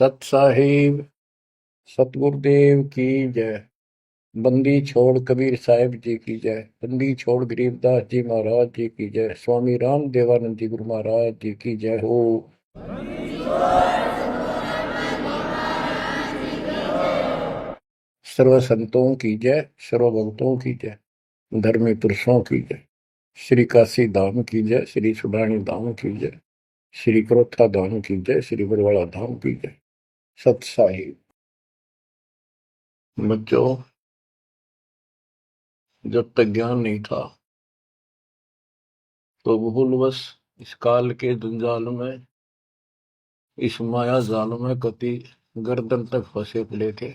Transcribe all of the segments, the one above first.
सत साहिब सतगुरुदेव की जय। बंदी छोड़ कबीर साहिब जी की जय। बंदी छोड़ गरीबदास जी महाराज जी की जय। स्वामी राम देवानंद जी गुरु महाराज जी की जय हो। सर्व संतों की जय, सर्व भक्तों की जय, धर्मी पुरुषों की जय। श्री काशी धाम की जय, श्री सुडानी धाम की जय, श्री क्रोथा धाम की जय, श्री बरवाड़ा धाम की जय। सत साहिब। बच्चों, जब तक ज्ञान नहीं था तो भूलवश इस काल के जंजाल में, इस माया जाल में कति गर्दन तक फंसे पड़े थे।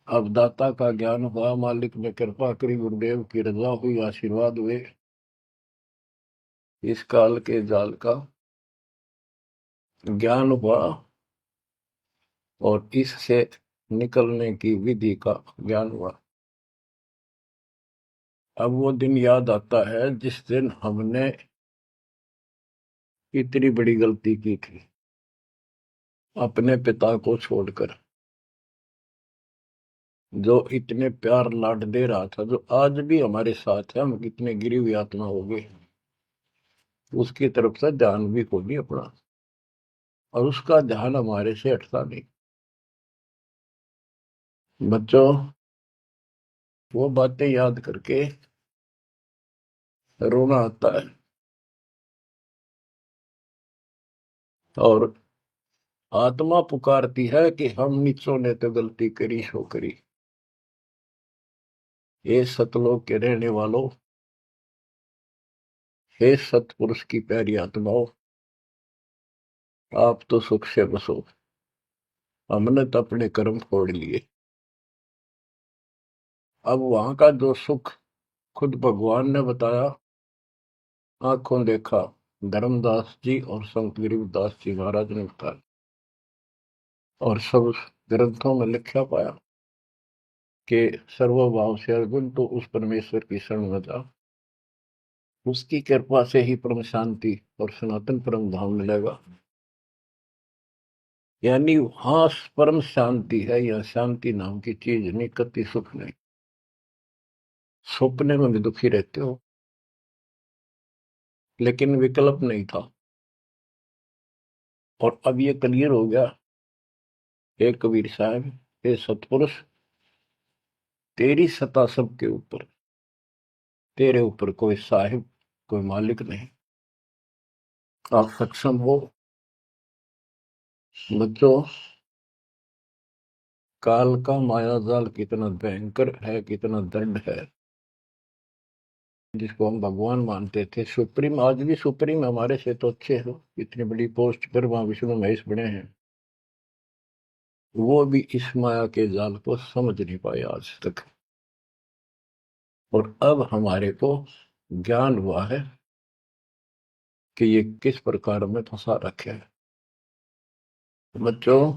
अब दाता का ज्ञान हुआ, मालिक ने कृपा करी, गुरुदेव की रजा हुई, आशीर्वाद हुए। इस काल के जाल का ज्ञान हुआ और इससे निकलने की विधि का ज्ञान हुआ। अब वो दिन याद आता है जिस दिन हमने इतनी बड़ी गलती की थी, अपने पिता को छोड़कर, जो इतने प्यार लाड दे रहा था, जो आज भी हमारे साथ है। हम कितने गिरी हुई आत्मा हो गए, उसकी तरफ से ध्यान भी को नहीं अपना, और उसका ध्यान हमारे से हटता नहीं। बच्चों, वो बातें याद करके रोना आता है। और आत्मा पुकारती है कि हम नीचों ने तो गलती करी सो करी। हे सतलोक के रहने वालों, हे सतपुरुष की प्यारी आत्माओं, आप तो सुख से बसो। हमने तो अपने कर्म फोड़ लिए। अब वहां का जो सुख खुद भगवान ने बताया, आंखों देखा, धर्मदास जी और संत गरीबदास जी महाराज ने बताया, और सब ग्रंथों में लिखा पाया कि सर्वभाव से अर्जुन तो उस परमेश्वर की शरण में जा, उसकी कृपा से ही परम शांति और सनातन परम धाम मिलेगा। यानी हाँ, परम शांति है, यह शांति नाम की चीज नहीं, कति सुख नहीं। सपने में भी दुखी रहते हो, लेकिन विकल्प नहीं था। और अब ये क्लियर हो गया। हे कबीर साहब, हे सतपुरुष, तेरी सत्ता सबके ऊपर, तेरे ऊपर कोई साहिब, कोई मालिक नहीं। आप सक्षम हो। बच्चों, काल का माया जाल कितना भयंकर है, कितना दंड है। जिसको हम भगवान मानते थे, सुप्रीम, आज भी सुप्रीम हमारे से तो अच्छे हो, इतनी बड़ी पोस्ट पर वहां विष्णु महेश बने हैं, वो भी इस माया के जाल को समझ नहीं पाए आज तक। और अब हमारे को ज्ञान हुआ है कि ये किस प्रकार में फंसा रखे है। बच्चों,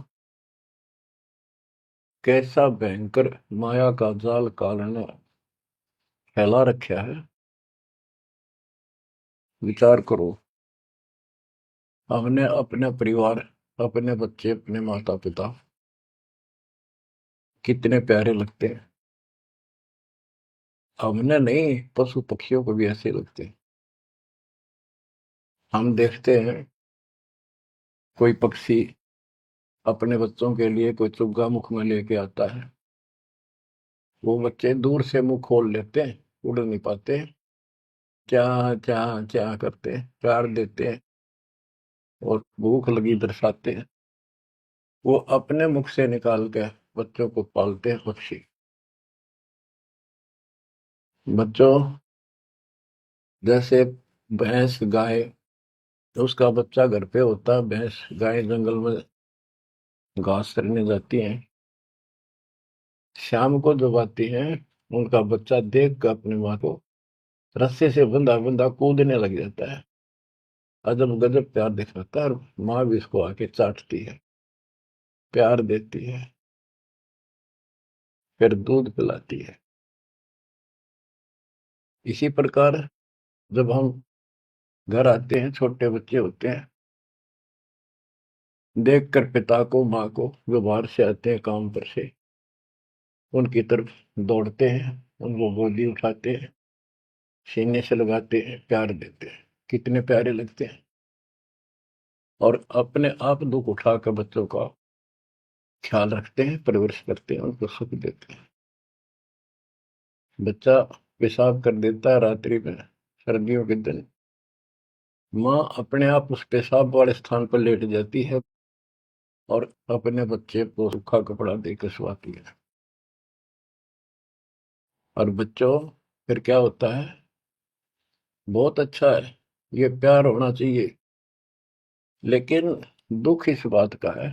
कैसा भयंकर माया का जाल काल ने फैला रखा है, विचार करो। हमने अपने परिवार, अपने बच्चे, अपने माता पिता कितने प्यारे लगते हैं। हमने नहीं, पशु पक्षियों को भी ऐसे लगते हैं। हम देखते हैं कोई पक्षी अपने बच्चों के लिए कोई चुग्गा मुख में लेके आता है, वो बच्चे दूर से मुंह खोल लेते हैं, उड़ नहीं पाते, क्या क्या क्या करते हैं, प्यार देते हैं और भूख लगी दर्शाते हैं। वो अपने मुख से निकाल के बच्चों को पालते हैं पक्षी। बच्चों, जैसे भैंस गाय, उसका बच्चा घर पे होता है, भैंस गाय जंगल में घास चरने जाती हैं, शाम को जब आती हैं, उनका बच्चा देख कर अपनी माँ को रस्से से बंधा बंधा कूदने लग जाता है। अजब गजब प्यार दिखाता है, और माँ भी इसको आके चाटती है, प्यार देती है, फिर दूध पिलाती है। इसी प्रकार जब हम घर आते हैं, छोटे बच्चे होते हैं, देखकर पिता को माँ को जो बाहर से आते हैं काम पर से, उनकी तरफ दौड़ते हैं, उनको गोदी उठाते हैं, सीने से लगाते हैं, प्यार देते हैं, कितने प्यारे लगते हैं। और अपने आप दुख उठाकर बच्चों का ख्याल रखते हैं, परवरिश करते हैं, उनको सुख देते हैं। बच्चा पेशाब कर देता है रात्रि में, सर्दियों के दिन, माँ अपने आप उस पेशाब वाले स्थान पर लेट जाती है और अपने बच्चे को सूखा कपड़ा देकर सुलाती है। और बच्चों, फिर क्या होता है? बहुत अच्छा है, ये प्यार होना चाहिए। लेकिन दुख इस बात का है,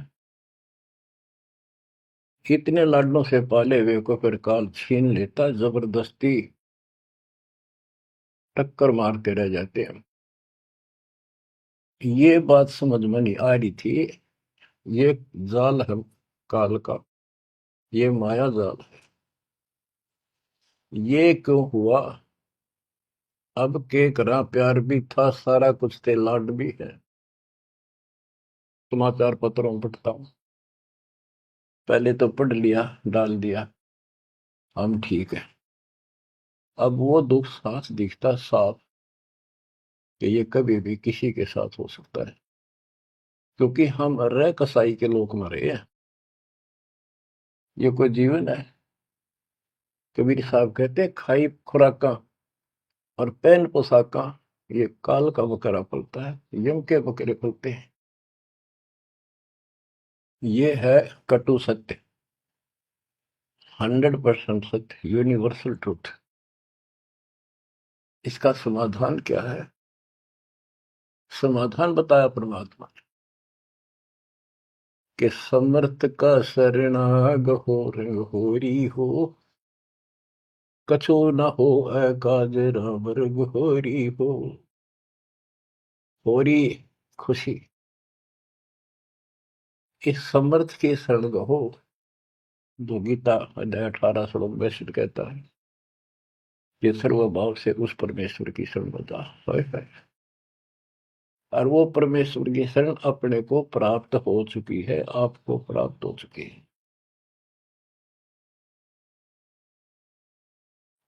इतने लाडलों से पाले हुए को फिर काल छीन लेता, जबरदस्ती टक्कर मारते रह जाते हैं। ये बात समझ में नहीं आ रही थी, ये जाल है काल का, ये माया जाल है। ये क्यों हुआ? अब के करा, प्यार भी था, सारा कुछ थे, लाड भी है। समाचार पत्रों में पढ़ता हूं, पहले तो पढ़ लिया, डाल दिया, हम ठीक है। अब वो दुख साफ दिखता साफ कि ये कभी भी किसी के साथ हो सकता है, क्योंकि हम रह कसाई के लोग मरे हैं। ये कोई जीवन है? कबीर साहब कहते हैं, खाई खुराका और पहन पोशाका, ये काल का बकरा पलता है, यम के बकरे पलते हैं। ये है कटु सत्य, 100% सत्य, यूनिवर्सल ट्रूथ। इसका समाधान क्या है? समाधान बताया परमात्मा ने कि समर्थ का शरणाग हो रे होरी हो, कछो न हो काज राम रघु होरी हो। होरी खुशी, इस समर्थ के शरण हो, जो गीता अध्याय 18 श्लोक 62 कहता है, ये सर्वभाव से उस परमेश्वर की शरण बता है। और वो परमेश्वर की शरण अपने को प्राप्त हो चुकी है, आपको प्राप्त हो चुकी है।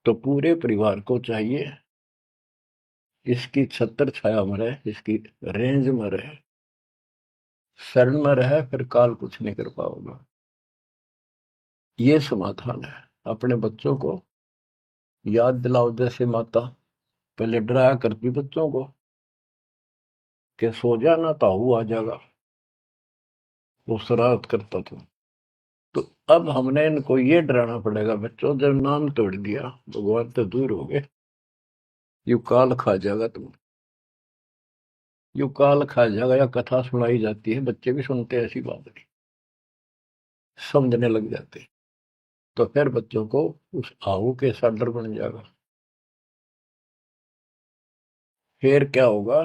तो पूरे परिवार को चाहिए इसकी छत्र छाया में रहे, इसकी रेंज में रहे, शरण में रहे, फिर काल कुछ नहीं कर पाओगे। ये समाधान है। अपने बच्चों को याद दिलाओ, जैसे माता पहले डराया करती बच्चों को कि सो जाना, ताऊ आ जाएगा, वो शरारत करता था। तो अब हमने इनको ये डराना पड़ेगा, बच्चों जब नाम तोड़ दिया, भगवान तो दूर हो गए, यू काल खा जाएगा तुम, यू काल खा जाएगा। या कथा सुनाई जाती है, बच्चे भी सुनते हैं, ऐसी बात नहीं, समझने लग जाते। तो फिर बच्चों को उस आहू के साथ डर बन जाएगा। फिर क्या होगा?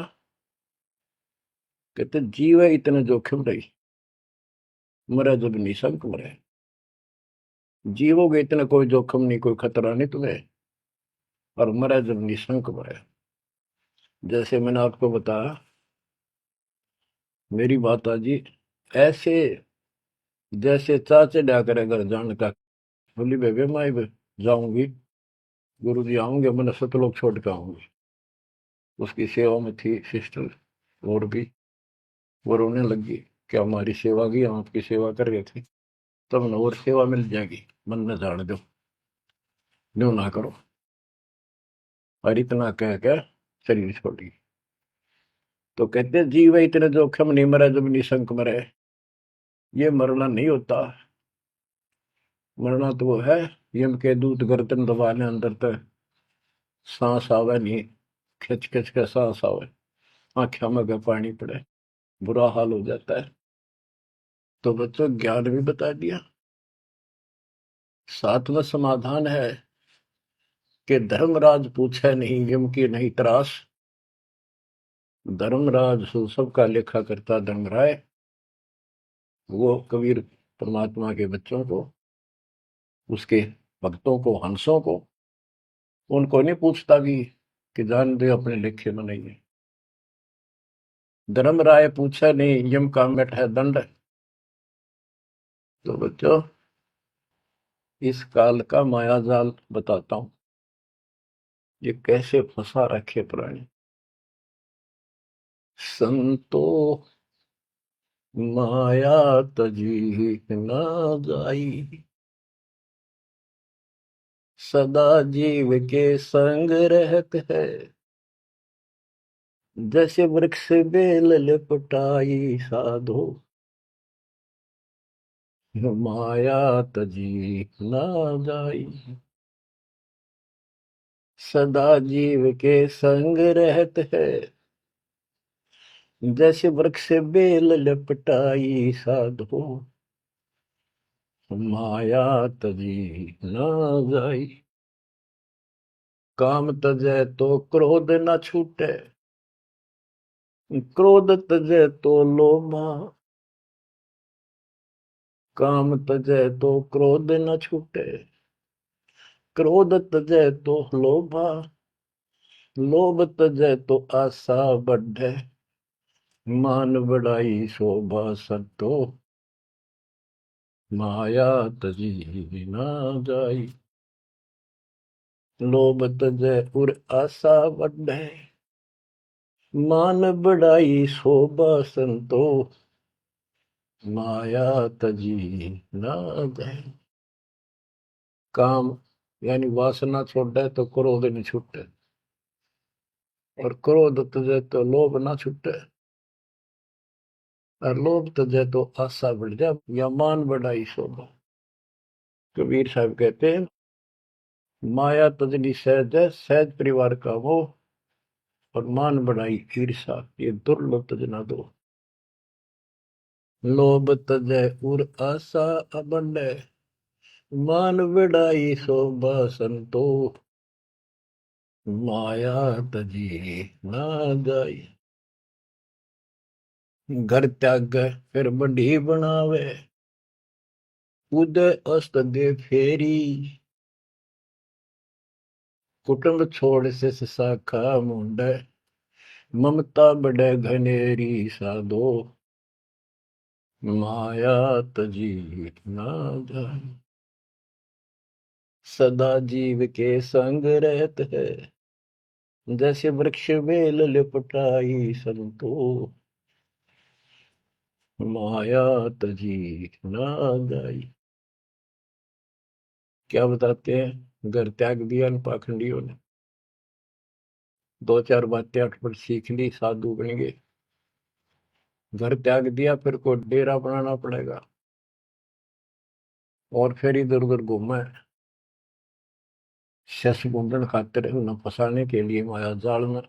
कहते जीव है इतने जोखिम रही, मरे जब निशंक मरे। जीवोगे इतना कोई जोखिम नहीं, कोई खतरा नहीं तुम्हें, और मरे जब निशंक मरे। जैसे मैंने आपको बताया, मेरी माता जी ऐसे जैसे चाचे डा करे घर जान का, बोली बेबे मैं जाऊंगी, गुरु जी आऊंगे, मैंने सतलोक छोड़ के आऊंगी। उसकी सेवा में थी सिस्टर, और भी वो रोने लगी कि हमारी सेवा की, हम आपकी सेवा कर रहे थे, तब न और सेवा मिल जाएगी, मन में जान दो, न्यू ना करो। और इतना कह कर शरीर छोड़ी। तो कहते जीव इतने जोखिम नहीं, मरे जब निशंक मरे। ये मरना नहीं होता, मरना तो वो है, यम के दूत गर्दन दबाने अंदर तक सांस आवे नहीं, खिंच खिंच के सांस आवे, आंखों में का पानी पड़े, बुरा हाल हो जाता है। तो बच्चों ज्ञान भी बता दिया। सातवां समाधान है कि धर्मराज पूछे नहीं, यम की नहीं त्रास। धर्मराज सबका लेखा करता धर्मराय, वो कबीर परमात्मा के बच्चों को, उसके भक्तों को, हंसों को, उनको नहीं पूछता भी कि जान दे अपने लेखे में नहीं है। धर्मराय पूछा नहीं, यम का मिट है दंड। तो बच्चों, इस काल का माया जाल बताता हूं, ये कैसे फंसा रखे प्राणी। संतो माया तजी न जाई, सदा जीव के संग रहत है। जैसे वृक्ष बेल लिपटाई साधो, माया तजी न जाई। सदा जीव के संग रहत है, जैसे वृक्ष बेल लिपटाई साधो, माया तजी न जाई। काम तजै तो क्रोध न छूटे, क्रोध तजै तो लोभा। काम तजै तो क्रोध न छूटे, क्रोध तजै तो लोभा। लोभ तजै तो आशा बढ़े, मान बढ़ाई शोभा सतो, माया तजी न जाई। लोभ तजै उर आशा बढ़े, मान बढ़ाई शोभा संतो, माया तजी न जाई। काम यानी वासना छोड़े तो क्रोध नहीं छूटे, और क्रोध तजे तो लोभ ना छूटे, और लोभ तजे तो आशा बढ़ जाए या मान बढ़ाई शोभा। कबीर साहब कहते हैं, माया तजनी सहज है, सहज परिवार का वो, और मान बढ़ाई ईर्षा, ये दुर्लभ तजना दो। लोभ तजै उर आशा अबंडे, मान बढ़ाई शोभा संतो, माया तजी ना जाई। घर त्याग फिर बढ़ी बनावे, उदय अस्त दे फेरी। कुटुंब छोड़ से शाखा मुंडे, ममता बढ़े घनेरी साधो, माया तजी ना जाए। सदा जीव के संग रहत है, जैसे वृक्ष बेल लिपटाई संतो, माया तजी ना जाई। क्या बताते हैं, घर त्याग दिया इन पाखंडियों ने, दो चार बातें अठ पर सीख ली, साधु बन गए। घर त्याग दिया, फिर को डेरा बनाना पड़ेगा, और फिर इधर उधर घूमा, शस गुंडन खातिर उन्हें फंसाने के लिए माया जाल में।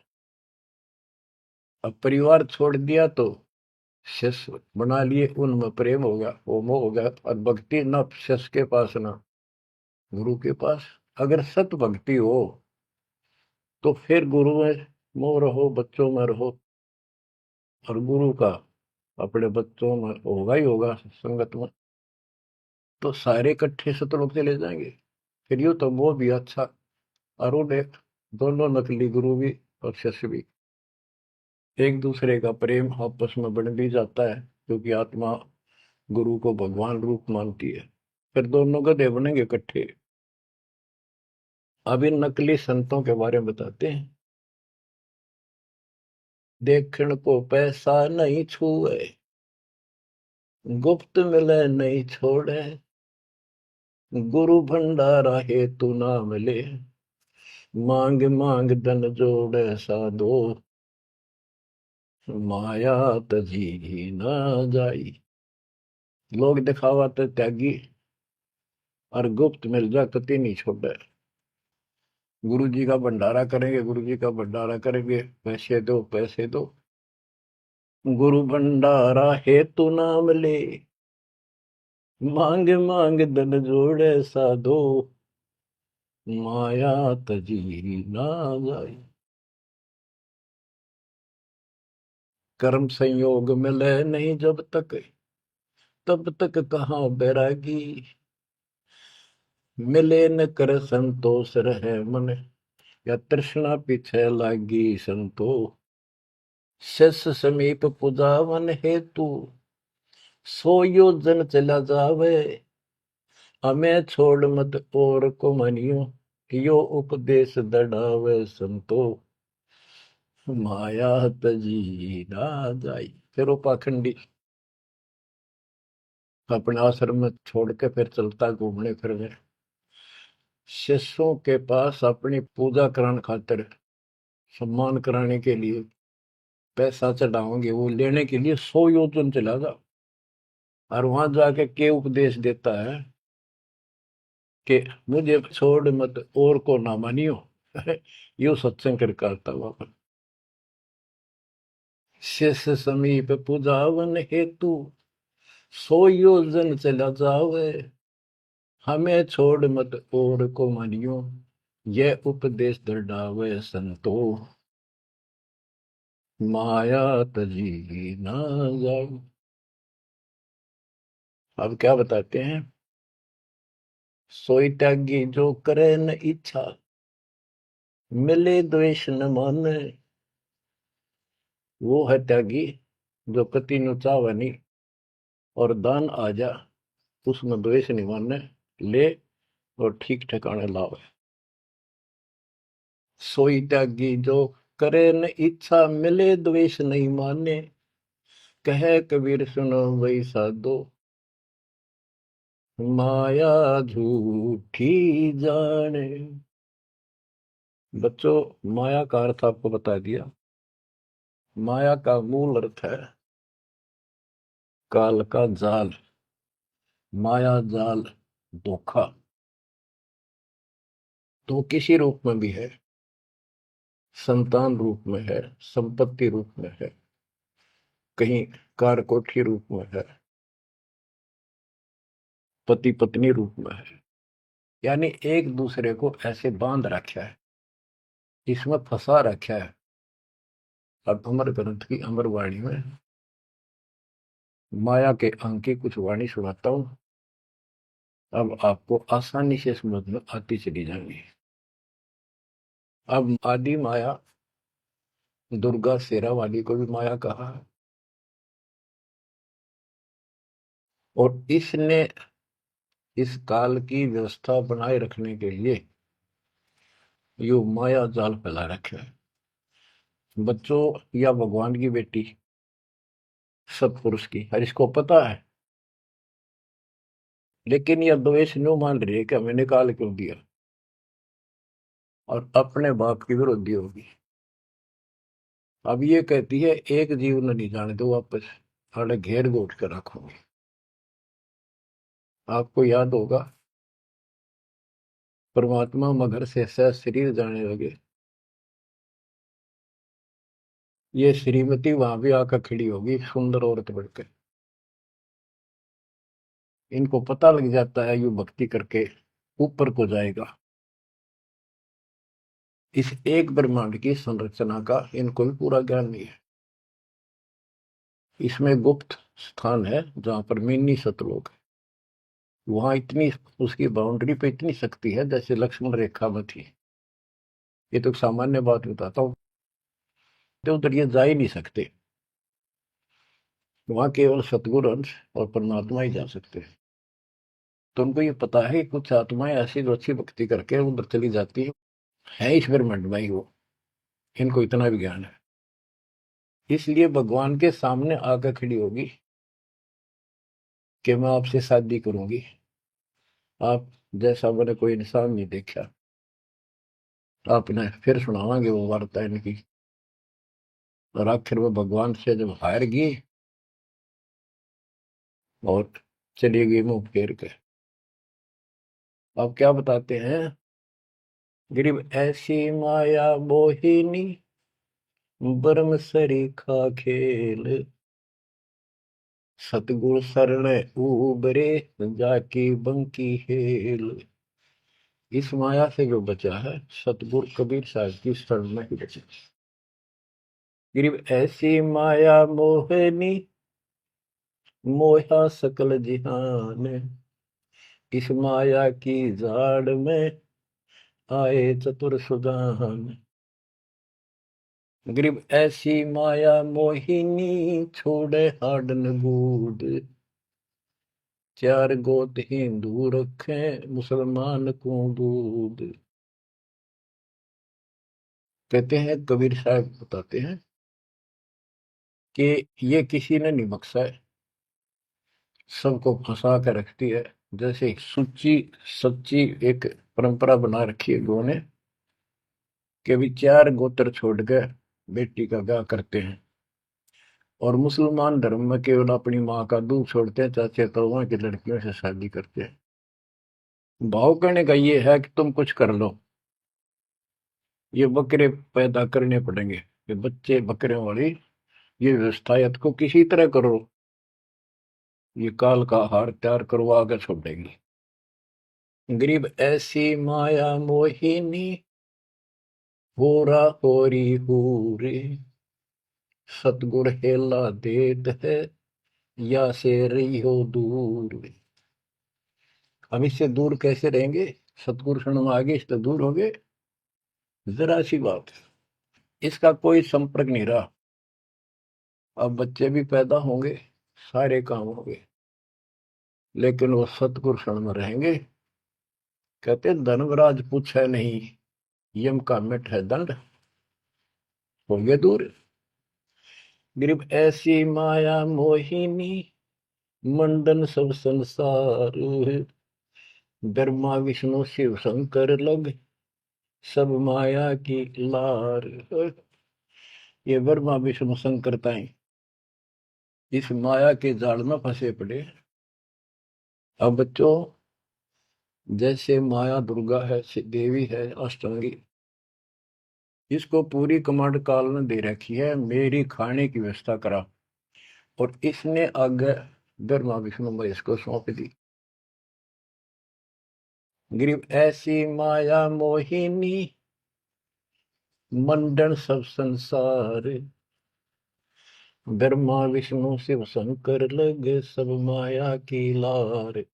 अब परिवार छोड़ दिया तो शस बना लिए, उनमें प्रेम हो गया, वो मोह हो गया, और भक्ति न शस के पास ना गुरु के पास। अगर सत भक्ति हो तो फिर गुरु में मोह रहो, बच्चों में रहो, और गुरु का अपने बच्चों में होगा ही होगा संगत में, तो सारे इकट्ठे सतलोक चले जाएंगे। फिर यूं तो वो भी अच्छा, और उन्हें दोनों नकली गुरु भी और शिष्य भी, एक दूसरे का प्रेम आपस में बढ़ भी जाता है, क्योंकि आत्मा गुरु को भगवान रूप मानती है। फिर दोनों गधे बनेंगे इकट्ठे। अब इन नकली संतों के बारे में बताते हैं। देखण को पैसा नहीं छुए, गुप्त मिले नहीं छोड़े, गुरु भंडारा हेतु ना मिले, मांग मांग धन जोड़े साधो, माया तजी ना जाई। लोग दिखावा तो त्यागी, और गुप्त मिल जा कति नहीं छोड़े। गुरु जी का भंडारा करेंगे, गुरु जी का भंडारा करेंगे, पैसे दो पैसे दो, गुरु भंडारा हेतु ना मिले, मांग मांग धन जोड़े साधो, माया तजी ना जाई। कर्म संयोग मिले नहीं जब तक, तब तक कहाँ बैरागी, मिले न कर संतोष रहे मन, या तृष्णा पीछे लागी संतो, शिष समीप पुजावन हेतु, सो योजन चला जावे। हमें छोड़ मत और को मनियो, यो उपदेश दढ़ावे संतो। माया तजी ना जाई। फिर वो पाखंडी अपने आश्रम में छोड़ के फिर चलता घूमने फिरने, शिष्यों के पास अपनी पूजा कराने खातिर, सम्मान कराने के लिए, पैसा चढ़ाओगे वो लेने के लिए 100 योजन चला जा। और वहां जाके के उपदेश देता है कि मुझे छोड़ मत और को ना मानियो। यो सत्संग कर करता हुआ शिष्य समीप पूजावन हेतु, 100 योजन चला जावे। हमें छोड़ मत और को मानियो, यह उपदेश दृढ़ावे संतो। माया तजी ना जाओ। अब क्या बताते हैं, सोई त्यागी जो करे न इच्छा, मिले द्वेष न माने। वो है त्यागी जो कति नु चावे नहीं, और दान आ जा उसमें द्वेष नहीं माने, ले और ठीक ठिकाने लावे। सोई त्यागी जो करे न इच्छा, मिले द्वेष नहीं माने। कहे कबीर सुनो वही साधो, माया झूठी जाने। बच्चों, माया का अर्थ आपको बता दिया। माया का मूल अर्थ है काल का जाल, माया जाल, धोखा। तो किसी रूप में भी है, संतान रूप में है, संपत्ति रूप में है, कहीं कार कोठी रूप में है, पति पत्नी रूप में है। यानी एक दूसरे को ऐसे बांध रखा है, इसमें फंसा रखा है। अब अमर ग्रंथ की अमर वाणी में माया के अंक की कुछ वाणी सुनाता हूं। अब आपको आसानी से समझ में आती चली जाएंगी। अब आदि माया, दुर्गा शेरा वाली को भी माया कहा है, और इसने इस काल की व्यवस्था बनाए रखने के लिए यो माया जाल फैला रखे है। बच्चों, या भगवान की बेटी सतपुरुष की, हर इसको पता है, लेकिन यह द्वेष न्यू मान रही है कि हमें निकाल क्यों दिया, और अपने बाप की विरोधी होगी। अब ये कहती है एक जीव न नहीं जाने दो वापस, अरे घेर घोट कर रखोगे। आपको याद होगा, परमात्मा मगर से सह शरीर जाने लगे, ये श्रीमती वहां भी आकर खड़ी होगी सुंदर औरत बढ़कर। इनको पता लग जाता है यू भक्ति करके ऊपर को जाएगा। इस एक ब्रह्मांड की संरचना का इनको भी पूरा ज्ञान नहीं है। इसमें गुप्त स्थान है जहां पर मिनी सतलोक है। वहां इतनी, उसकी बाउंड्री पे इतनी शक्ति है जैसे लक्ष्मण रेखा में थी। ये तो सामान्य बात बताता हूँ, तो उधर ये जा ही नहीं सकते। वहां केवल सतगुरु अंश और परमात्मा ही जा सकते हैं। तो उनको ये पता है कि कुछ आत्माएं ऐसी जो अच्छी भक्ति करके उधर चली जाती है इस ब्रह्मांड में ही वो, इनको इतना भी ज्ञान है। इसलिए भगवान के सामने आकर खड़ी होगी कि मैं आपसे शादी करूंगी, आप जैसा मैंने कोई इंसान नहीं देखा। आपने फिर सुनावांगे वो वार्ता इनकी। और आखिर में भगवान से जब हार गई और चली गई मुंह फेर के। अब क्या बताते हैं, गरीब ऐसी माया मोहिनी, बरम सरीखा खेल। सतगुर शरण उबरे, जाकी बंकी हेल। इस माया से जो बचा है, सतगुरु कबीर साहब की शरण में ही बचा। गरीब ऐसी माया मोहनी, मोहा सकल जिहान। इस माया की जाड़ में आए चतुर सुजान। गरीब ऐसी माया मोहिनी छोड़े हाडन बूद, चार गोत हिंदू रखे मुसलमान को दूध। कहते हैं, कबीर साहब बताते हैं कि ये किसी ने नहीं बख्शा है, सबको फंसा कर रखती है। जैसे एक सुच्ची सच्ची एक परंपरा बना रखी है लोगों ने कि भी चार गोत्र छोड़ के बेटी का ब्याह करते हैं, और मुसलमान धर्म में केवल अपनी माँ का दूध छोड़ते हैं, चाचे ताऊओं की लड़कियों से शादी करते हैं। भाव कहने का ये है कि तुम कुछ कर लो, ये बकरे पैदा करने पड़ेंगे, ये बच्चे बकरे वाली ये व्यवस्था या तो किसी तरह करो, ये काल का हार तैयार करो, आगे छोड़ देंगे। गरीब ऐसी माया मोहिनी होरा होरी हूरे, सतगुर हेला देत है या से रही हो दूर। हम इससे दूर कैसे रहेंगे? सतगुरु शरण आगे इससे दूर हो गए, जरा सी बात, इसका कोई संपर्क नहीं रहा। अब बच्चे भी पैदा होंगे, सारे काम होंगे, लेकिन वो सतगुरु शरण में रहेंगे। कहते धर्मराज पूछे नहीं, यम का मिट है दंड, होंगे दूर। गरीब ऐसी माया मोहिनी मंडन सब संसार, ब्रह्मा विष्णु शिव शंकर लग सब माया की लार। ये ब्रह्मा विष्णु शंकरताएं इस माया के जाल में फंसे पड़े। अब बच्चों, जैसे माया दुर्गा है, देवी है, अष्टांगी, इसको पूरी कमांड काल ने दे रखी है, मेरी खाने की व्यवस्था करा, और इसने आगे ब्रह्मा विष्णु महेश को सौंप दी। गरीब ऐसी माया मोहिनी मंडन सब संसार, ब्रह्मा विष्णु शिव शंकर लगे सब माया की लार।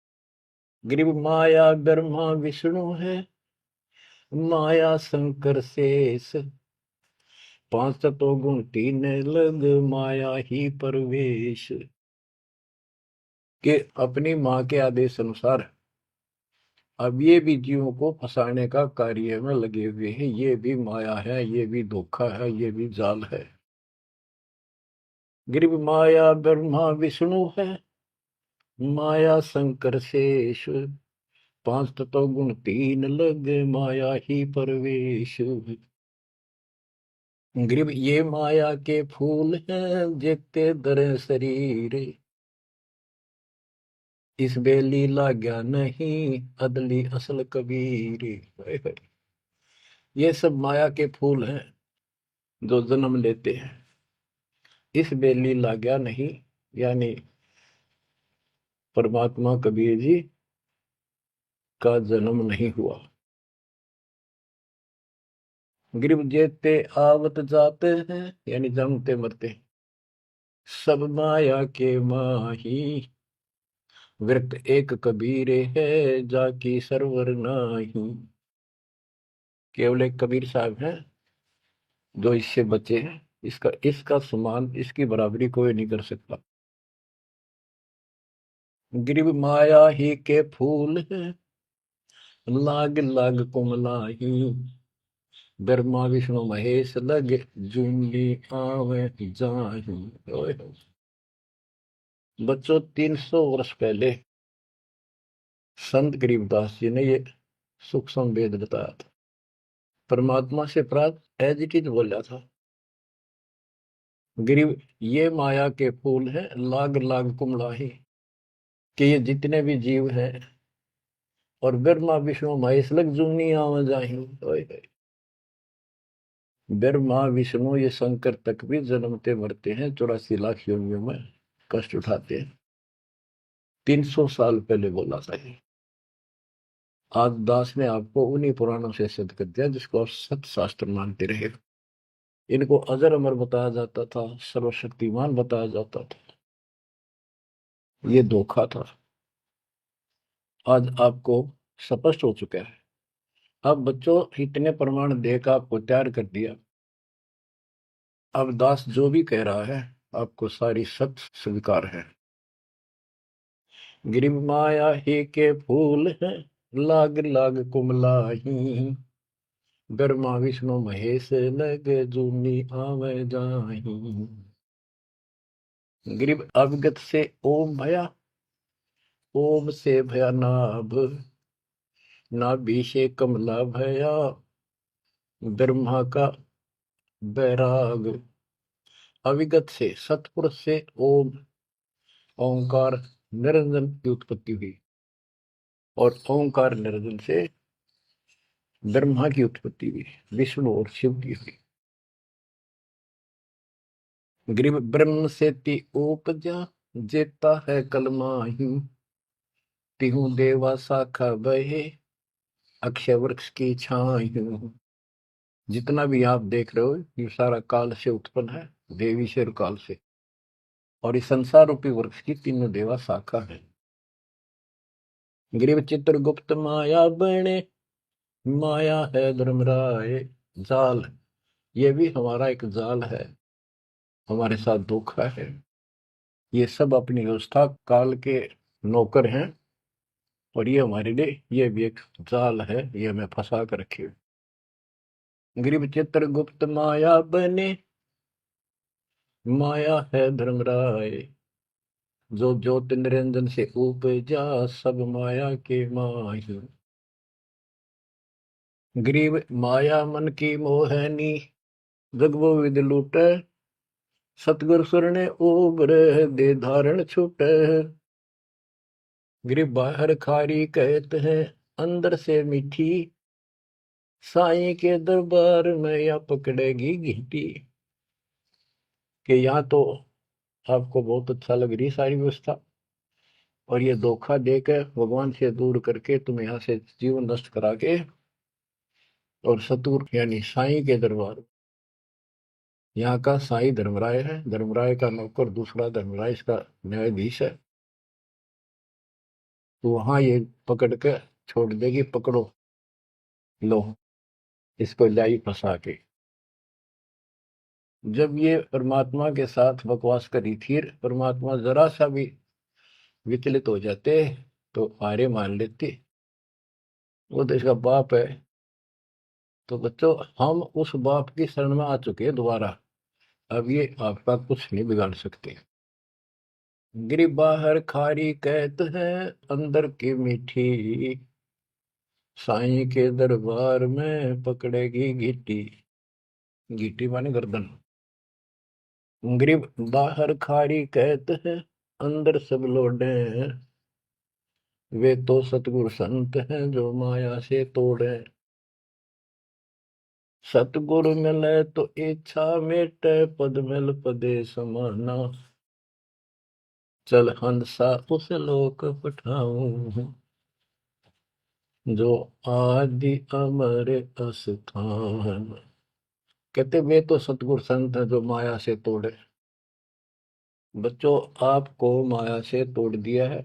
गरीब माया ब्रह्मा विष्णु है, माया शंकर शेष, पांच तत्व गुण तीन लग माया ही परवेश। के अपनी माँ के आदेश अनुसार अब ये भी जीवों को फंसाने का कार्य में लगे हुए हैं। ये भी माया है, ये भी धोखा है, ये भी जाल है। गरीब माया ब्रह्मा विष्णु है, माया शंकर शेष, पांच तत्व गुण तीन लग माया ही परवेश। गरीब ये माया के फूल हैं देखते दर शरीर, इस बेली लाग्या नहीं अदली असल कबीर। ये सब माया के फूल हैं जो जन्म लेते हैं, इस बेली लाग्या नहीं, यानी परमात्मा कबीर जी का जन्म नहीं हुआ। गरीब जेते आवत जाते हैं, यानी जन्मते मरते, सब माया के माही, व्यक्त एक कबीर है जाकी सरवर नाही। केवल एक कबीर साहब हैं जो इससे बचे हैं, इसका इसका समान, इसकी बराबरी कोई नहीं कर सकता। गरीब माया ही के फूल है लाग लाग कुमलाही, ब्रह्मा विष्णु महेश लग जूंगी आवे जाही। ओए होए। बच्चों, 300 वर्ष पहले संत गरीबदास जी ने ये सूक्ष्म वेद बताया था, परमात्मा से प्राप्त एज इट इज बोला था। गरीब ये माया के फूल हैं लाग लाग कुमलाही, कि ये जितने भी जीव हैं, और ब्रह्मा विष्णु महेश लग जूनी आवे जाही। ओए होए। ब्रह्मा विष्णु ये शंकर तक भी जन्मते मरते हैं, 84 लाख योनियों में कष्ट उठाते हैं। 300 साल पहले बोला था ये। आज दास ने आपको उन्हीं पुराणों से सिद्ध कर दिया जिसको आप सत शास्त्र मानते रहे। इनको अजर अमर बताया जाता था, सर्वशक्तिमान बताया जाता था, ये धोखा था। आज आपको स्पष्ट हो चुका है। अब बच्चों, इतने प्रमाण देकर आपको तैयार कर दिया, अब दास जो भी कह रहा है आपको सारी सत्य स्वीकार है। गिरिम माया ही के फूल है, लाग लाग कुमलाही, ब्रह्मा विष्णु महेश लगे जूनी आवे जाही। गिरिब अवगत से ओम भया, ओम से भया नाभ, नाभि से कमला भया, ब्रह्मा का बैराग। अविगत से सतपुरुष से ओम ओंकार निरंजन की उत्पत्ति हुई, और ओंकार निरंजन से ब्रह्मा की उत्पत्ति हुई, विष्णु और शिव की हुई। ग्रीव ब्रह्म से ती उपजा, जेता है कलमाही, तिहु देवा शाखा बहे, अक्षय वृक्ष की छाई। जितना भी आप देख रहे हो ये सारा काल से उत्पन्न है, देवी से और काल से, और इस संसार रूपी वृक्ष की तीनों देवा शाखा है। ग्रीव चित्रगुप्त माया बने, माया है धर्मराय जाल, ये भी हमारा एक जाल है, हमारे साथ धोखा है। ये सब अपनी व्यवस्था काल के नौकर हैं, और ये हमारे लिए ये भी एक जाल है, ये हमें फंसा कर रखे। गरीब चित्रगुप्त माया बने, माया है धर्मराय, जो ज्योति निरंजन से उपजा, सब माया के माही। गरीब माया मन की मोहनी, जग वो विद लूटे, सतगुर सुर ने उबरे दे धारण छूटे। गरीब बाहर खारी कहते हैं, अंदर से मीठी, साईं के दरबार में या पकड़ेगी घीटी। कि यहाँ तो आपको बहुत अच्छा लग रही सारी व्यवस्था, और ये धोखा देकर भगवान से दूर करके तुम यहाँ से जीवन नष्ट करा के, और सतुर यानी साईं के दरबार, यहाँ का साईं धर्मराय है, धर्मराय का नौकर दूसरा धर्मराय इसका न्यायाधीश है, तो वहां ये पकड़ के छोड़ देगी, पकड़ो लो इसको लाई फंसा के। जब ये परमात्मा के साथ बकवास करी थी, परमात्मा जरा सा भी विचलित हो जाते तो आर्य मान लेते, वो तो इसका बाप है। तो बच्चों हम उस बाप की शरण में आ चुके हैं दोबारा, अब ये आपका कुछ नहीं बिगाड़ सकते। गिरी बाहर खारी कहत है, अंदर की मीठी, साईं के दरबार में पकड़ेगी गीटी। गीटी माने गर्दन। ग्रीब बाहर खारी कहत है, अंदर सब लोडे, वे तो सतगुरु संत हैं जो माया से तोड़े। सतगुरु मिले तो इच्छा मेटे, पद मिल पदे समाना, चल हंसा उस लोक पठाऊं, जो आदि अमर अस्थान। कहते वे तो सतगुरु संत हैं जो माया से तोड़े। बच्चों आपको माया से तोड़ दिया है।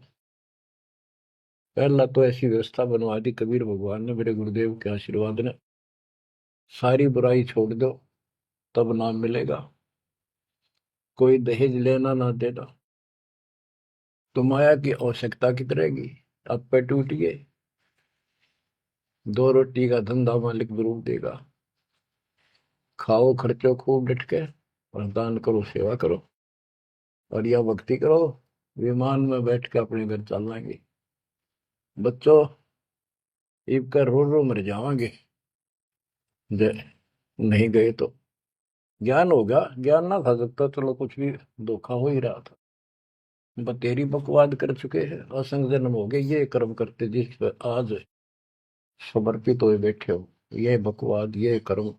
पहला तो ऐसी व्यवस्था बनवा दी कबीर भगवान ने, मेरे गुरुदेव के आशीर्वाद ने, सारी बुराई छोड़ दो तब नाम मिलेगा, कोई दहेज लेना ना देना, तो माया की आवश्यकता कित रहेगी। अब पे टूटिए, 2 रोटी का धंधा मालिक जरूर देगा, खाओ खर्चो खूब डट के, और दान करो सेवा करो, और यह भक्ति करो, विमान में बैठ के अपने घर चल जाएंगे। बच्चों इब का रो रो मर जावांगे, नहीं गए तो। ज्ञान होगा, ज्ञान ना था सकता, चलो कुछ भी धोखा हो ही रहा था, बतेरी बकवाद कर चुके हैं, असंग जन्म हो गए ये कर्म करते जिस पर आज समर्पित हुए बैठे हो, ये बकवाद ये कर्म,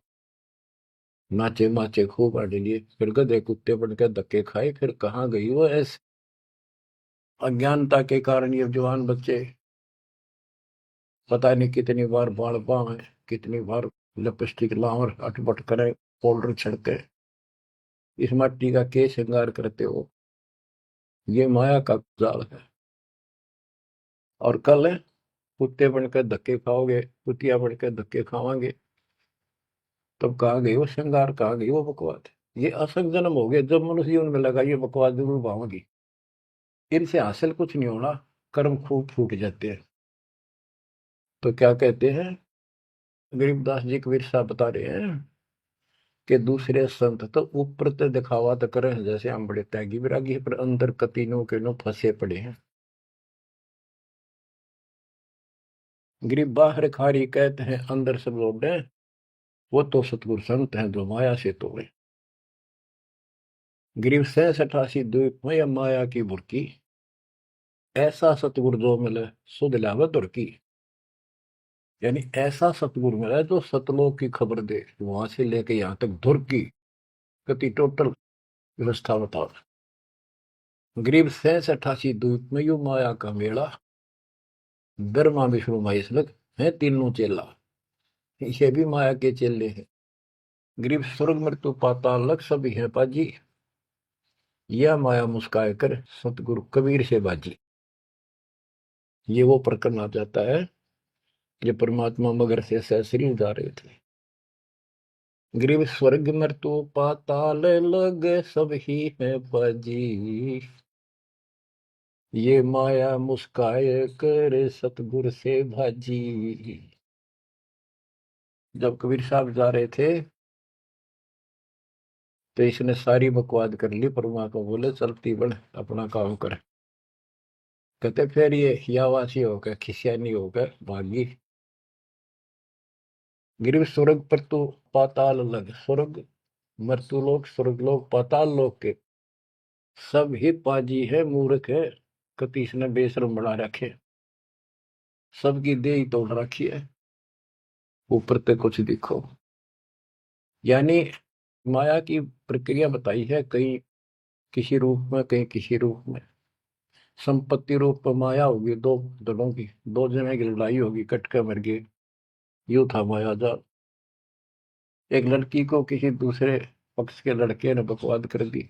नाचे माचे खूब आड़े लिए, फिर गधे कुत्ते बन के धक्के खाए, फिर कहाँ गई वो ऐसे अज्ञानता के कारण। ये जवान बच्चे पता नहीं कितनी बार बाढ़ पावे, कितनी बार लिपस्टिक लावर अटपट करे, पाउडर छिड़के, इस मट्टी का के श्रृंगार करते हो, ये माया का जाल है। और कल कुत्ते बनकर धक्के खाओगे, कुतिया बनकर धक्के खावांगे, तब कहाँ गई वो श्रृंगार, कहाँ गई वो बकवाद। ये असंग जन्म हो गया। जब मनुष्य जीवन में लगा ये बकवास जरूर भावगी, इनसे हासिल कुछ नहीं होना, कर्म खूब फूट जाते हैं। तो क्या कहते हैं गरीबदास जी कबीर साहब बता रहे हैं कि दूसरे संत तो ऊपर तो दिखावा तो करें जैसे हम बड़े त्यागी विरागी है, पर अंदर कतीनों के नो फंसे पड़े हैं। गरीब बाहर खारी कहते हैं अंदर सब लौटे, वो तो सतगुरु संत हैं जो माया से तोड़े। गरीब 67 द्वीप में या माया की बुरकी, ऐसा सतगुरु जो मिले सुध लावे दुर्की। यानी ऐसा सतगुरु मिला जो सतलोक की खबर दे, वहां से लेके यहाँ तक धुर की गति टोटल व्यवस्था बताओ। गरीब 67 द्वीप में यू माया का मेला, ब्रह्मा विष्णु महेश लग है तीनों चेला, ये भी माया के चेले हैं। गरीब स्वर्ग मृत्यु पाताल लग सभी है पाजी, यह माया मुस्काए कर सतगुरु कबीर से बाजी। ये वो प्रकरण आ जाता है ये परमात्मा मगर से सहसरी जा रहे थे। गरीब स्वर्ग मृत्यु पाताल लग सब ही है पाजी, ये माया मुस्काए कर सतगुरु से भाजी। जब कबीर साहब जा रहे थे तो इसने सारी बकवाद कर ली। परमात्मा बोले चलती बढ़ अपना काम कर। कहते फिर ये यावासी होकर खिसियानी होकर भागी। गिर स्वर्ग पर तो पाताल अलग, स्वर्ग मृत्युलोक स्वर्गलोक पाताल लोक के सब ही पाजी है मूर्ख है, कतीस ने बेशरम बना रखे, सबकी देह तोड़ रखी है, ऊपर तक कुछ दिखो। यानी माया की प्रक्रिया बताई है, कहीं किसी रूप में कहीं किसी रूप में। संपत्ति रूप में माया होगी दो दलों की, दो जने की लड़ाई होगी, कट के मर गए, यू था माया जाल। एक लड़की को किसी दूसरे पक्ष के लड़के ने बकवाद कर दी,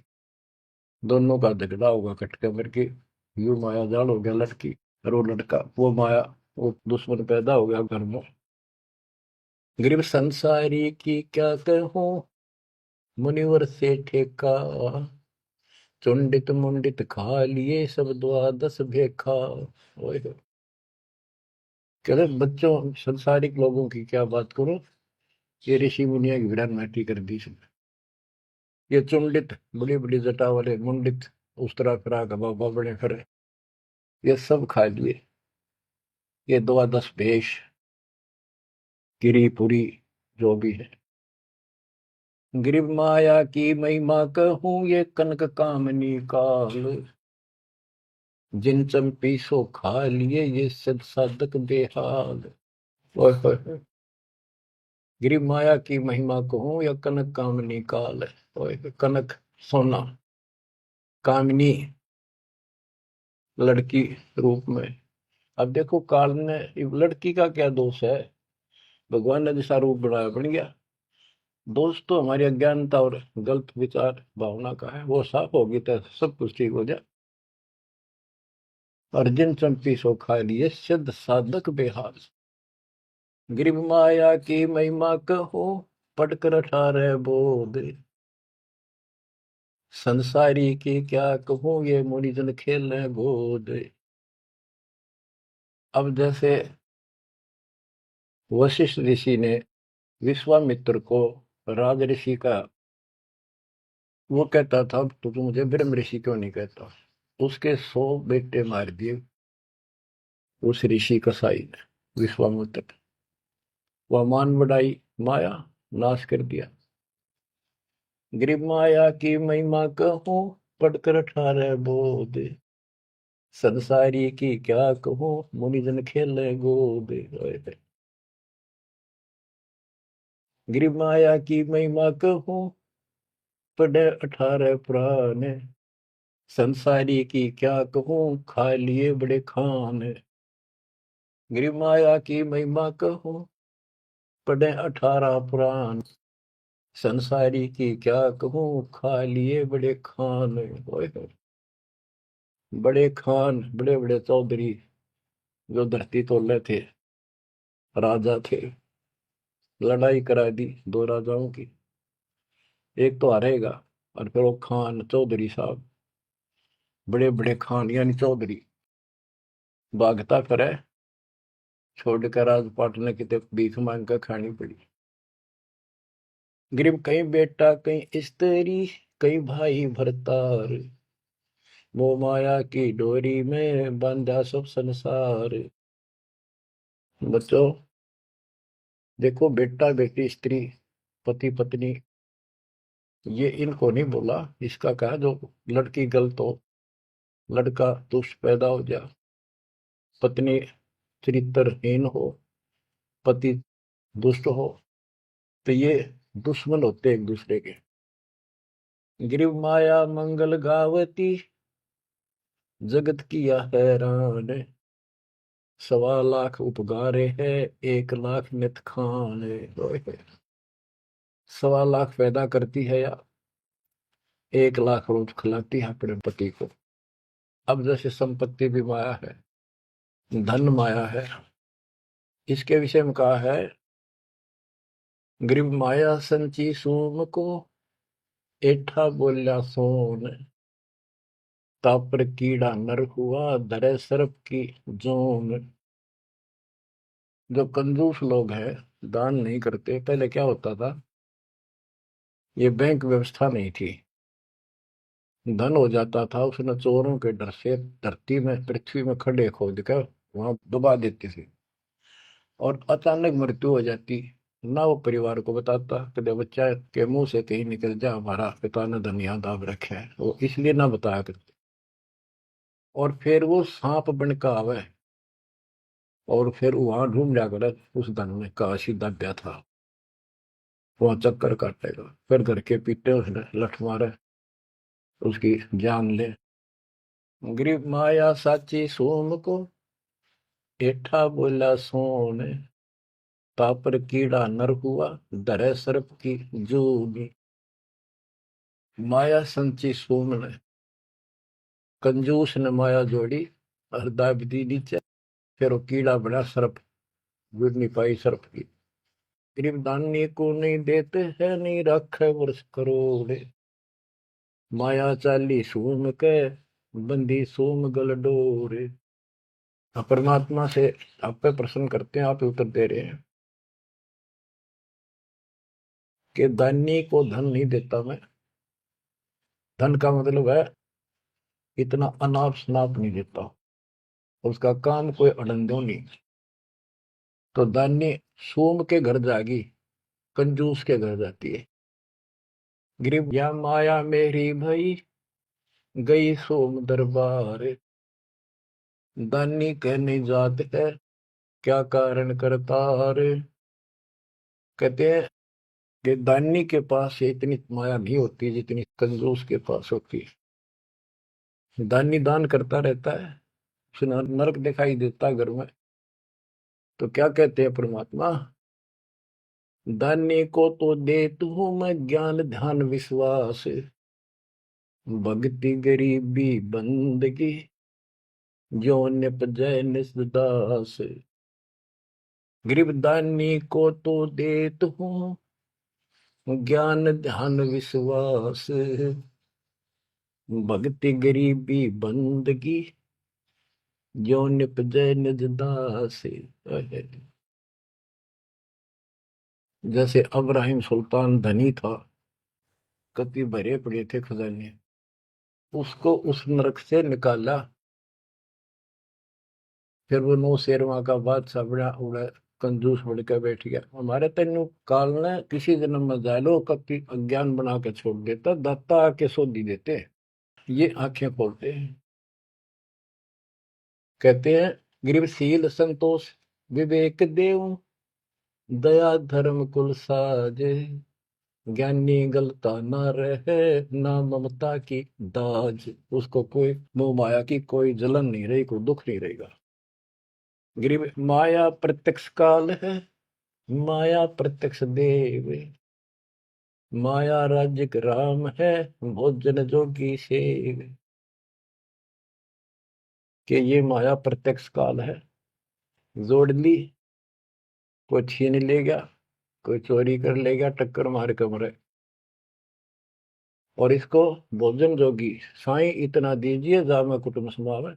दोनों का झगड़ा होगा, कट के मर गए, यू माया जाल हो गया लड़की और वो लड़का, वो माया वो दुश्मन पैदा हो गया घर में। गरीब संसारी की क्या कहूं मुनिवर से ठेका, चुंडित मुंडित खा लिए सब द्वादश भेखा। ओए होए। कह रहे बच्चों संसारिक लोगों की क्या बात करूं, ये ऋषि मुनिया की विरान माटी कर दी इसने। ये चुंडित बड़ी बड़ी जटा वाले मुंडित उस तरह फिरा बाबा बड़े फिरे, ये सब खा लिए, ये द्वादश भेष गिरिपुरी जो भी है। गिरिव माया की महिमा कहूं ये कनक कामनी काल, जिन चंपी सो खा लिए ये सद साधक बेहाल। ओए होए होए। गिरिव माया की महिमा कहूं या कनक कामनी काल, ओए होए, कनक सोना, कामिनी लड़की रूप में। अब देखो काल ने लड़की का क्या दोष है, भगवान ने जैसा रूप बनाया बन गया। दोष तो हमारी अज्ञानता और गलत विचार भावना का है, वो साफ होगी तो सब कुछ ठीक हो जाए। अर्जुन चंपी सो खा लिए सिद्ध साधक बेहाल। गिरिव माया की महिमा कहो पढ़कर 18 बोध, संसारी की क्या कहूं ये मुनिजन खेल गोद। अब जैसे वशिष्ठ ऋषि ने विश्वामित्र को राज ऋषि का, वो कहता था तो तू मुझे ब्रह्म ऋषि क्यों नहीं कहता, उसके 100 बेटे मार दिए उस ऋषि कसाई ने विश्वामित्र। वह मान बढ़ाई माया, नाश कर दिया। गिरिव माया की महिमा कहूं पढ़कर 18 बोध, संसारी की क्या कहूं मुनिजन खेले गोद। गिरिव माया की महिमा कहूं पढ़े 18 पुराण, संसारी की क्या कहूं खा लिए बड़े खान। गिरिव माया की महिमा कहूं पढ़े 18 पुराण, संसारी की क्या कहूं खा लिए बड़े खान। ओए होए। बड़े खान बड़े बड़े चौधरी जो धरती तोले थे, राजा थे, लड़ाई करा दी दो राजाओं की, एक तो हारेगा, और फिर वो खान चौधरी साहब, बड़े बड़े खान यानी चौधरी, भागता करे, छोड़कर राजपाट ने कितने भीख मांग कर खानी पड़ी। गरीब कहीं बेटा कहीं स्त्री, कहीं भाई भरतार, वो माया की डोरी में बांधा सब संसार। बच्चों देखो, बेटा बेटी स्त्री पति पत्नी, ये इनको नहीं बोला, इसका कहा जो लड़की गलत हो, लड़का दुष्ट पैदा हो जा, पत्नी चरित्रहीन हो, पति दुष्ट हो, तो ये दुश्मन होते एक दूसरे के। गिरिव माया मंगल गावती, जगत किया हैरान, 1.25 लाख उपगारे है, 1 लाख नित खान। 1.25 लाख पैदा करती है या 1 लाख रोज खिलाती है अपने पति को। अब जैसे संपत्ति भी माया है, धन माया है, इसके विषय में कहा है, गरीब माया संची सोम को, एठा बोल्या सोन, तापर कीड़ा नर हुआ, धरे सर्प की जोन। जो कंजूस लोग हैं, दान नहीं करते, पहले क्या होता था, ये बैंक व्यवस्था नहीं थी, धन हो जाता था उसने चोरों के डर से धरती में पृथ्वी में खड्डे खोद कर वहां दबा देती थी, और अचानक मृत्यु हो जाती, ना वो परिवार को बताता, कदे बच्चा के मुंह से कहीं निकल जा हमारा पिता ने धन याद दाब रखे है, वो इसलिए ना बताया करते। और फिर वो सांप बन का आवे, और फिर वहां ढूंढ लिया करे उस धन में का सीधा ब्या था, वहां चक्कर काटेगा, फिर घर के पीटे उसने लठ मारे, उसकी जान ले। गरीब माया साची सोम को, एठा बोला सोन, तापर कीड़ा नर हुआ, धरे सर्प की जूनी। माया संची सोम ने, कंजूस ने माया जोड़ी, और दाब दी नीचे, फिर वो कीड़ा बना सर्प, गिर नहीं पाई सर्प की। गरीब दानी को नहीं देते है, नहीं रखे वर्ष करोड़, माया चाली सोम के, बंदी सोम गल डोरे। परमात्मा से आप पे प्रश्न करते हैं, आप उत्तर दे रहे हैं कि दानी को धन नहीं देता मैं, धन का मतलब है इतना अनाप शनाप नहीं देता, उसका काम कोई अड़ंदो नहीं। तो दानी सोम के घर जागी, कंजूस के घर जाती है। गरीब या माया मेरी भई, गई सोम दरबार, दानी कहने जात है, क्या कारण करतार। कहते हैं कि दानी के पास ये इतनी माया नहीं होती जितनी कंजूस के पास होती है। दानी दान करता रहता है, उसे नरक दिखाई देता है घर में, तो क्या कहते हैं परमात्मा, दानी को तो दे तू मैं ज्ञान ध्यान विश्वास, भक्ति गरीबी बंदगी, जो निपजय निस्दास। गरीब दानी को तो देत हूँ ज्ञान ध्यान विश्वास, भक्ति गरीबी बंदगी, जो निपजय निज दास। जैसे अब्राहिम सुल्तान धनी था, कति भरे पड़े थे खजाने, उसको उस नरक से निकाला, फिर वो 9 शेरवा का बादशाह बड़ा उड़ा, कंजूस बन के बैठ गया। हमारे तेन काल ने किसी जन्म में जालो कभी अज्ञान बना के छोड़ देता, दाता आके सोधी देते, ये आंखें खोलते हैं। कहते हैं गरीबशील संतोष विवेक देव, दया धर्म कुल साजे, ज्ञानी गलता ना रहे, ना ममता की दाज। उसको कोई मोह माया की कोई जलन नहीं रही, कोई दुख नहीं रहेगा। गरीब माया प्रत्यक्ष काल है, माया प्रत्यक्ष देव, माया राज्य राम है, भोजन जोगी सेव। कि ये माया प्रत्यक्ष काल है, जोड़ ली, कोई छीन ले गया, कोई चोरी कर ले गया, टक्कर मार के मरे। और इसको भोजन जोगी साईं इतना दीजिए जामे कुटुंब समावे,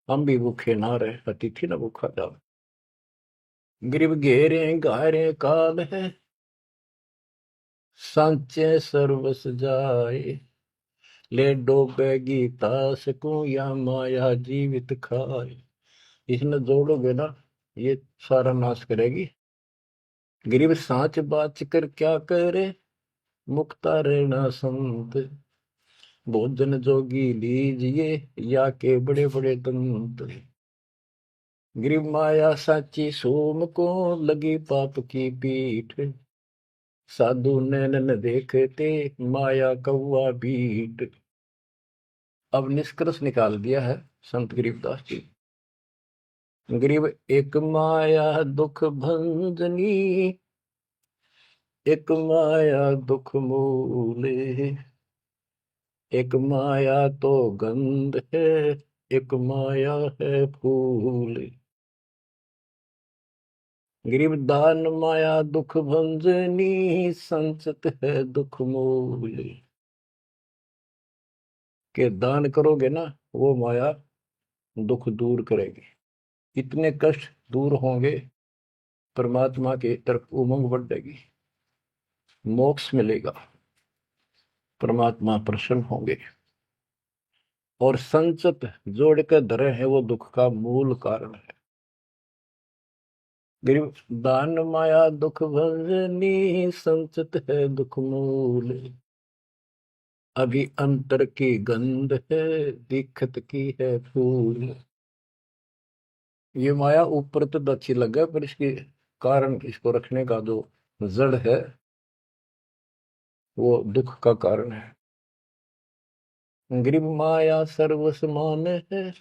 हम भी भूखे ना रहे अतिथि न भूखा जावे। गरीब घेरे घारे काल है, सांचे सर्वस जाए, ले डोबेगी तास को या माया जीवित खाए। इसने जोड़ोगे ना ये सारा नाश करेगी। गरीब सांच बाच कर क्या करे, मुक्ता रहना संत, भोजन जोगी लीजिए या के बड़े बड़े दंत। गरीब माया साची सोम को लगी पाप की पीठ, साधु नैन न देखते माया कौआ बीट। अब निष्कर्ष निकाल दिया है संत गरीबदास जी। गरीब एक माया दुख भंजनी, एक माया दुख मूले, एक माया तो गंध है, एक माया है फूल। गरीब दान माया दुख भंजनी, संचत है दुख मूल। के दान करोगे ना वो माया दुख दूर करेगी। इतने कष्ट दूर होंगे, परमात्मा की तरफ उमंग बढ़ेगी, मोक्ष मिलेगा, परमात्मा प्रसन्न होंगे। और संचत जोड़ के धरे हैं वो दुख का मूल कारण है। गरीब दान माया दुख भंजनी, संचत है दुख मूल। अभी अंतर की गंध है, दिखत की है फूल। ये माया ऊपर तो अच्छी लगे, पर इसके कारण, इसको रखने का जो जड़ है वो दुख का कारण है। गरीब माया सर्वस मान है,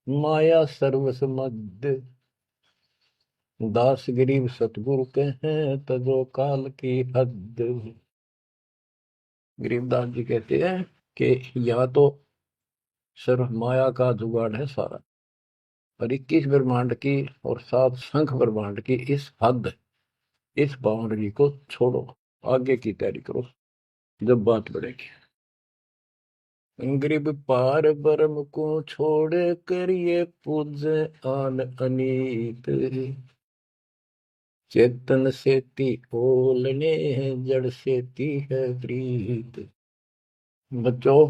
माया सर्वस मद, दास गरीब सतगुरु के हैं, तजो काल की हद। गरीबदास जी कहते हैं कि या तो सर्व माया का जुगाड़ है सारा, और 21 ब्रह्मांड की और 7 शंख ब्रह्मांड की इस हद, इस बाउंड्री को छोड़ो, आगे की तैयारी करो जब बात बढ़ेगी। गरीब पार ब्रह्म को छोड़ कर ये पूजे आन अनीत, चेतन सेती ओलने जड़ सेती है प्रीत। बच्चों,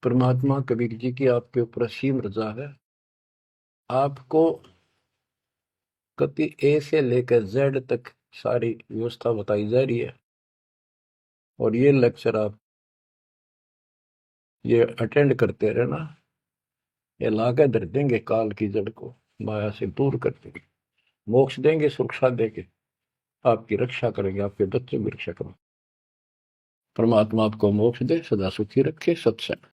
परमात्मा कबीर जी की आपके ऊपर असीम रजा है। आपको कति ए से लेकर जेड तक सारी व्यवस्था बताई जा रही है, और ये लेक्चर आप ये अटेंड करते रहना, ये लाके धर देंगे काल की जड़ को, माया से दूर कर देंगे, मोक्ष देंगे, सुरक्षा देंगे, आपकी रक्षा करेंगे, आपके बच्चों की रक्षा करेंगे। परमात्मा आपको मोक्ष दे, सदा सुखी रखे। सत्संग।